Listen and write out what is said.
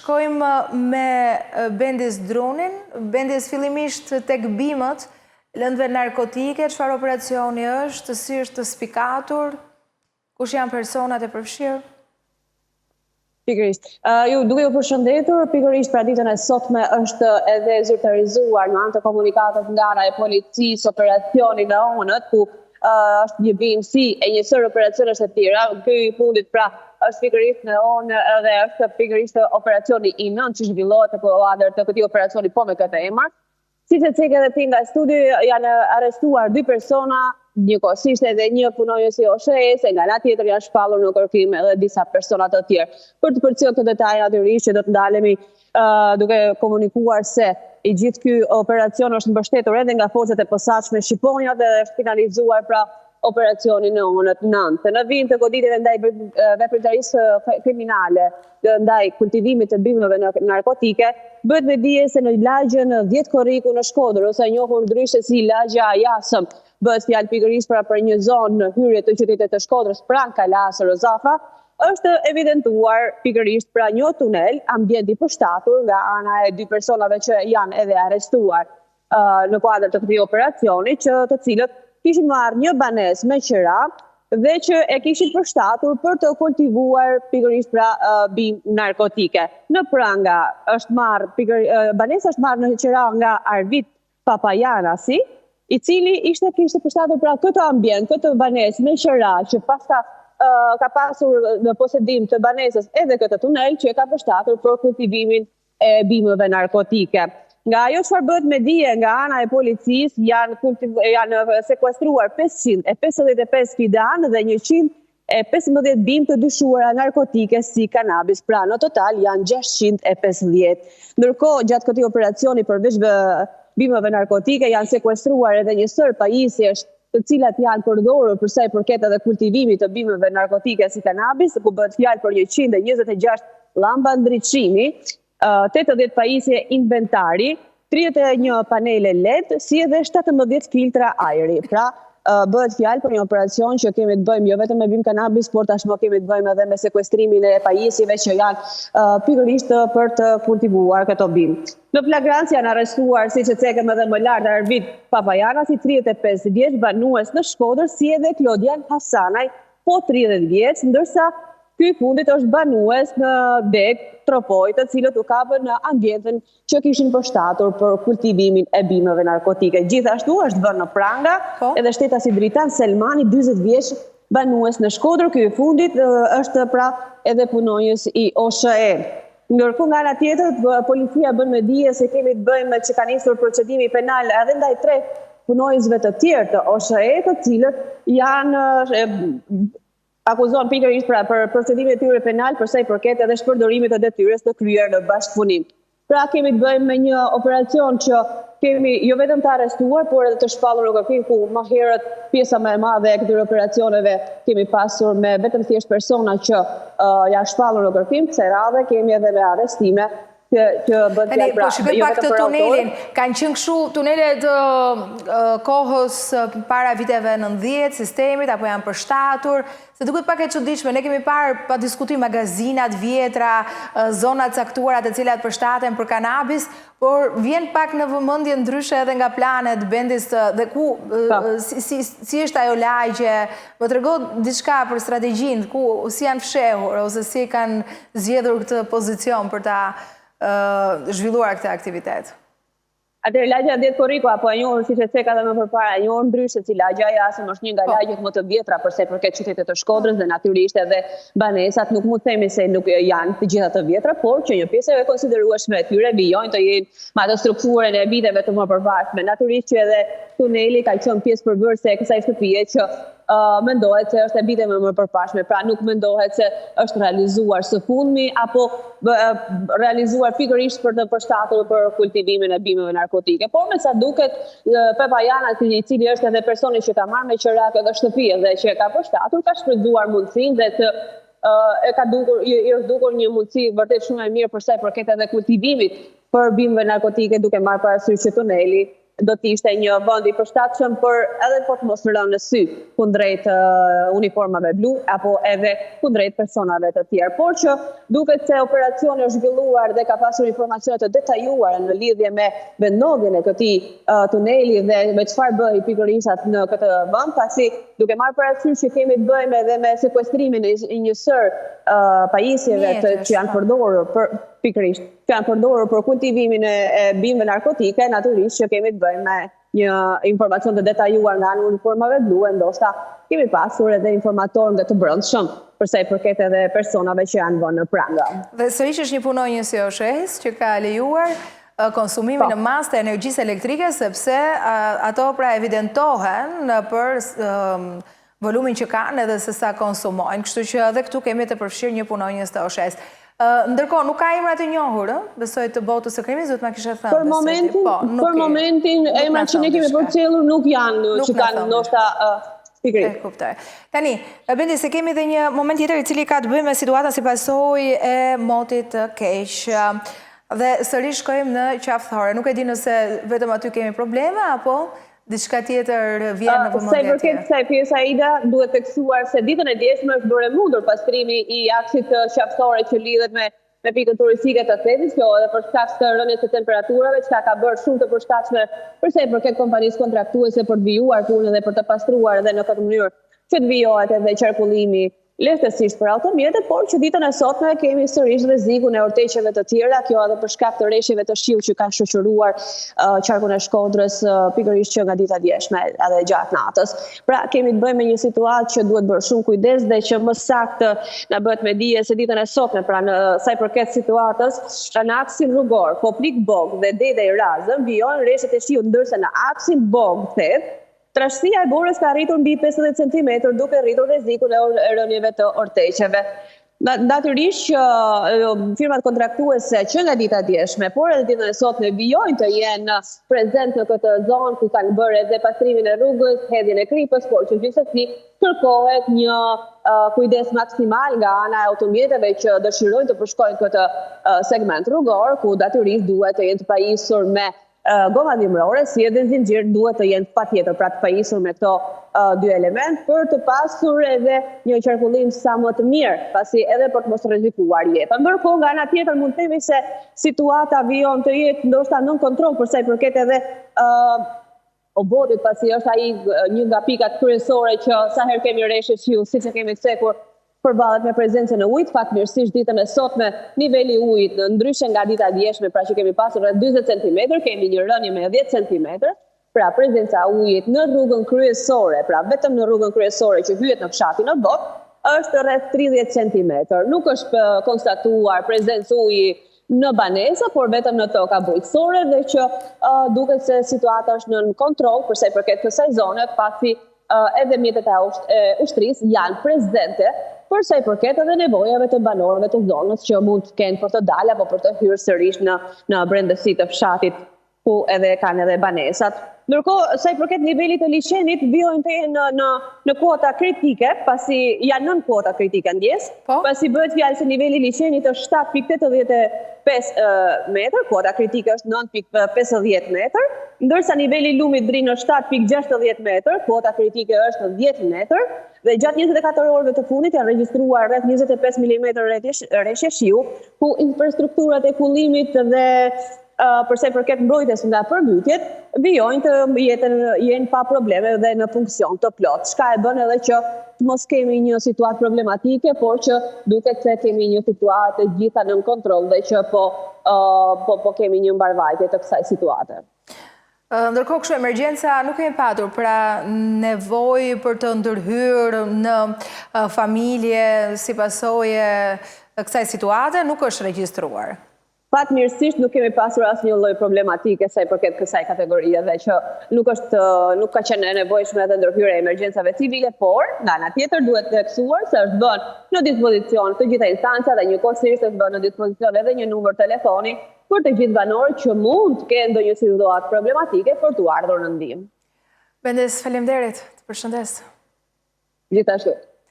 Shkojmë me Bendis Drunin. Bendis, fillimisht tek bimët, lëndëve narkotike, çfarë operacioni është, si është spikatur, kush janë personat e përfshirë? Pikërisht. Ju duke ju përshëndetur, pikërisht pra ditën e sotme është edhe zyrtarizuar në anë të komunikatet nga ana e policisë operacioni në Onët, ku është një bimësi e njësër operacionesh të tjera. Ky i fundit pra është pikërisht në Onë dhe është pikërisht operacioni i nënt që zhvillohet apo kuadër të këtij operacioni po me këtë emër. Siç e cek edhe ti nga studi, janë arrestuar 2 persona, njëkohësisht edhe një punonjës i OSHE-s, nga ana tjetër janë shpallur në kërkim edhe disa persona të tjerë. Për të përcjellë këtë detaj natyrisht që do të ndalemi duke komunikuar se i gjithë ky operacion është mbështetur edhe nga forcat e posaçme shqiponja dhe është finalizuar pra operacioni në Onët 9. Në vijim të goditjeve ndaj veprimtarisë kriminale, ndaj kultivimit të bimëve narkotike, bëhet me dije se në lagjën 10 Korriku në Shkodër, ose e njohur ndryshe si lagja Jasëm, bëhet fjalë pikërisht për një zonë në hyrje të qytetit të Shkodrës pranë kalasë Rozafa, është evidentuar pikërisht pra një tunel ambient i përshtatur nga ana e 2 personave që janë edhe arrestuar në kuadër të këtij operacioni, të cilët kishin marrë një banesë me qira dhe që e kishin përshtatur për të kultivuar pikërisht pra bimë narkotike. Në pranga është marrë banesa është marrë në qira nga Arvit Papajanasi, i cili kishte përshtatur pra këtë ambient, këtë banesë me qira që paska ka pasur në posedim të banesës edhe këtë tunel që e ka përshtatur për kultivimin e bimëve narkotike. Nga ajo çfarë bëhet me dije nga ana e policisë, janë sekuestruar 555 fidan dhe 115 bimë të dyshuara narkotike si kanabis. Pra në total janë 650. Ndërkohë, gjatë këtij operacioni përveç bimëve narkotike janë sekuestruar edhe një sër pajisjesh të cilat janë përdorur për sa i përket edhe kultivimit të bimëve narkotike si kanabis, ku bëhet fjalë për 126 llamba ndriçimi, 80 pajisje inventari, 31 panele LED, si edhe 17 filtra ajri. Pra, bëhet fjalë për një operacion që kemi të bëjmë jo vetëm me bimë kanabis, por tashmë kemi të bëjmë edhe me sekuestrimin e pajisjeve që janë pikërisht për të kultivuar këto bimë. Në flagrancë janë arrestuar, siç e cekëm edhe më lart, Arvit Papajanasi, 35 vjeç, banues në Shkodër, si edhe Klodian Hasanaj, po 30 vjeç, ndërsa ky fundit është banues në Deg, Tropoj, të cilët u kapën në ambientin që kishin përshtatur për kultivimin e bimëve narkotike. Gjithashtu është vënë në pranga edhe shtetasi Dritan Selmani, 40 vjeç, banues në Shkodër. Ky fundit është pra edhe punonjës i OSHE. Ndërkohë nga ana tjetër, policia bën me dije se kemi të bëjmë që ka nisur procedimi penal edhe ndaj 3 punonjësve të tjerë të OSHE, të cilët janë akuzon pikërisht pra për procedimin e tyre penal për sa i përket edhe shpërdorimit të detyrës të kryer në bashkëpunim. Pra kemi të bëjmë me një operacion që kemi jo vetëm të arrestuar, por edhe të shpallur në kërkim, ku më herët pjesa më e madhe e këtyre operacioneve kemi pasur me vetëm thjesht persona që janë shpallur në kërkim, kësaj radhe kemi edhe me arrestime që bëhet fjalë pra. Po shikoj pak të tunelin. Kanë qenë kështu tunelet kohës para viteve 90, sistemit, apo janë përshtatur? Se duket pak e çuditshme, ne kemi parë pa diskutim magazinat vjetra, zona caktuara të cilat përshtaten për kanabis, por vjen pak në vëmendje ndryshe edhe nga planet Bendis dhe ku si është ajo lagje, më trego diçka për strategjinë, ku si janë fshehur ose si kanë zgjedhur këtë pozicion për ta zhvilluar këtë aktivitet. Atëherë lagja 10 Korriku, apo e njohur siç e theka edhe më përpara, e njohur ndryshe si lagja Jasëm, është një nga lagjet më të vjetra për sa i përket qytetit të Shkodrës dhe natyrisht edhe banesat nuk mund të themi se nuk janë të gjitha të vjetra, por që një pjesë e konsiderueshme e tyre vijojnë të jenë me atë strukturën e viteve të më përparshme. Natyrisht që edhe tuneli ka qenë pjesë përbërëse e kësaj shtëpie që mendohet se është e viteve më përparshme, pra nuk mendohet se është realizuar së fundmi apo realizuar pikërisht për të përshtatur për kultivimin e bimëve narkotike. Por me sa duket, Papajanasi, i cili është edhe personi që ka marrë me qira këtë shtëpi dhe që ka përshtatur, ka shfrytzuar mundësinë dhe i është dukur një mundësi vërtet shumë e mirë për sa i përket edhe kultivimit për bimëve narkotike, duke marrë parasysh që tuneli do të ishte një vend i përshtatshëm për edhe po të mos rënë në sy kundrejt uniformave blu apo edhe kundrejt personave të tjerë. Por që duket se operacioni është zhvilluar dhe ka pasur informacione të detajuara në lidhje me vendodhjen e këtij tuneli dhe me çfarë bëi pikërisht në këtë vend, pasi duke marrë parasysh që kemi të bëjmë edhe me sekuestrimin e një sër pajisjeve që janë përdorur pikërisht, që janë përdorur për kultivimin e bimëve narkotike, natyrisht që kemi të bëjmë me një informacion të detajuar nga anë uniformave blu, ndoshta kemi pasur edhe informator nga të brendshëm, përsa i përket edhe personave që janë vënë në pranga. Dhe sërish është një punonjës i OSHE-s që ka lejuar konsumimin në mas të energjisë elektrike, sepse ato pra evidentohen për volumin që kanë edhe se sa konsumojnë, kështu që edhe këtu kemi të përfshirë një punonjës të OSHE-s. Ndërkohë, nuk ka emrat e njohur, besoj të botës së krimit, zot ma kishe thënë. Për momentin, emrat që ne kemi përcjellur nuk janë, që kanë ndoshta pikërisht. Kuptoj. Tani, Blendi, se kemi dhe një moment tjetër i cili ka të bëjë me situata si pasojë e motit të keq. Dhe sërish shkojmë në qafthore. Nuk e di nëse vetëm aty kemi probleme, apo diçka tjetër vjen në vëmendje. Sa i përket kësaj pjesa Aida, duhet tekstuar se ditën e djeshme është bërë mundur pastrimi i aksit të qafthore që lidhet me pikën turistike të Thetit, kjo edhe për shkak të rënies së temperaturave, çka ka bërë shumë të përshtatshme për sa i përket kompanisë kontraktuese për të vijuar punën dhe për të pastruar edhe në këtë mënyrë që të vijohet edhe qarkullimi lehtësisht për automjetet, por që ditën e sotme kemi sërish rrezikun e urtëqeve të tjera, kjo edhe për shkak të rreshjeve të shiut që kanë shoqëruar qarkun e Shkodrës pikërisht që nga dita e djeshme edhe gjatë natës. Pra kemi të bëjmë me një situatë që duhet bërë shumë kujdes dhe që më saktë na bëhet me dije se ditën e sotme, pra në sa i përket situatës, në aksin rrugor, Poplik Bog dhe Dedej Razëm vijojnë rreshtet e shiut, ndërsa në aksin Bog Thet trashësia e borës ka arritur mbi 50 cm, duke rritur rrezikun e rënieve të orteqeve. Natyrisht që firmat kontraktuese që nga dita e djeshme, por edhe ditën e sotme vijojnë të jenë prezent në këtë zonë ku kanë bërë edhe pastrimin e rrugës, hedhjen e kripës, por që gjithsesi kërkohet një kujdes maksimal nga ana e automjeteve që dëshirojnë të përshkojnë këtë segment rrugor, ku natyrisht duhet të jenë të pajisur me goma dimrore, si edhe zinxhir duhet të jenë patjetër pra të pajisur me këto dy element për të pasur edhe një qarkullim sa më të mirë, pasi edhe për të mos rrezikuar jetën. Ndërkohë nga ana tjetër mund të themi se situata vijon të jetë ndoshta nën kontroll për sa i përket edhe obotit, pasi është ai një nga pikat kryesore që sa herë kemi rreshje shiu, siç e kemi thekur, përballet me prezencën e ujit. Fatmirësisht ditën e sotme niveli i ujit ndryshe nga dita e djeshme, pra që kemi pasur rreth 40 cm, kemi një rënje me 10 cm. Pra prezenca e ujit në rrugën kryesore, pra vetëm në rrugën kryesore që hyhet në fshatin në Bot, është rreth 30 cm. Nuk është konstatuar prezencë uji në banesa, por vetëm në toka bujqësore, dhe që duket se situata është në kontroll për sa i përket kësaj zone, pasi edhe mjetet e ushtrisë janë prezente për sa i përket edhe nevojave të banorëve të zonës që mund të kenë për të dalë apo për të hyrë sërish në brendësi të fshatit ku edhe kanë edhe banesat. Ndërkohë, sa i përket nivelit të liçenit, vijojnë të jenë në kuota kritike, pasi janë nën kuota kritike ndjes, pasi bëhet fjalë se niveli i liçenit është 7.85 metër, kuota kritike është 9.50 metër, ndërsa niveli i lumit drin është 7.60 metër, kuota kritike është 10 metër, dhe gjatë 24 orëve të fundit janë regjistruar rreth 25 mm rreshje shiu, ku infrastrukturat e kullimit dhe përsa i përket mbrojtjes nga përmbytjet, vijojnë të jenë pa probleme dhe në funksion të plot. Çka e bën edhe që mos kemi një situatë problematike, por që duket se kemi një situatë të gjitha nën kontroll dhe që po kemi një mbarvajtje të kësaj situate. Ndërkohë kështu emergjenca nuk kemi patur, pra nevojë për të ndërhyrë në familje si pasojë kësaj situate nuk është regjistruar. Fatmirësisht nuk kemi pasur asnjë lloj problematike sa i përket kësaj kategorie dhe që nuk ka qenë e nevojshme edhe ndërhyrja e emergjencave civile, por nga ana tjetër duhet të theksuar se është bën në dispozicion të gjitha instancat dhe njëkohësisht është bën në dispozicion edhe një numër telefoni për të gjithë banorët që mund të kenë ndonjë situatë problematike për t'u ardhur në ndihmë. Bendes, faleminderit, të përshëndes. Gjithashtu.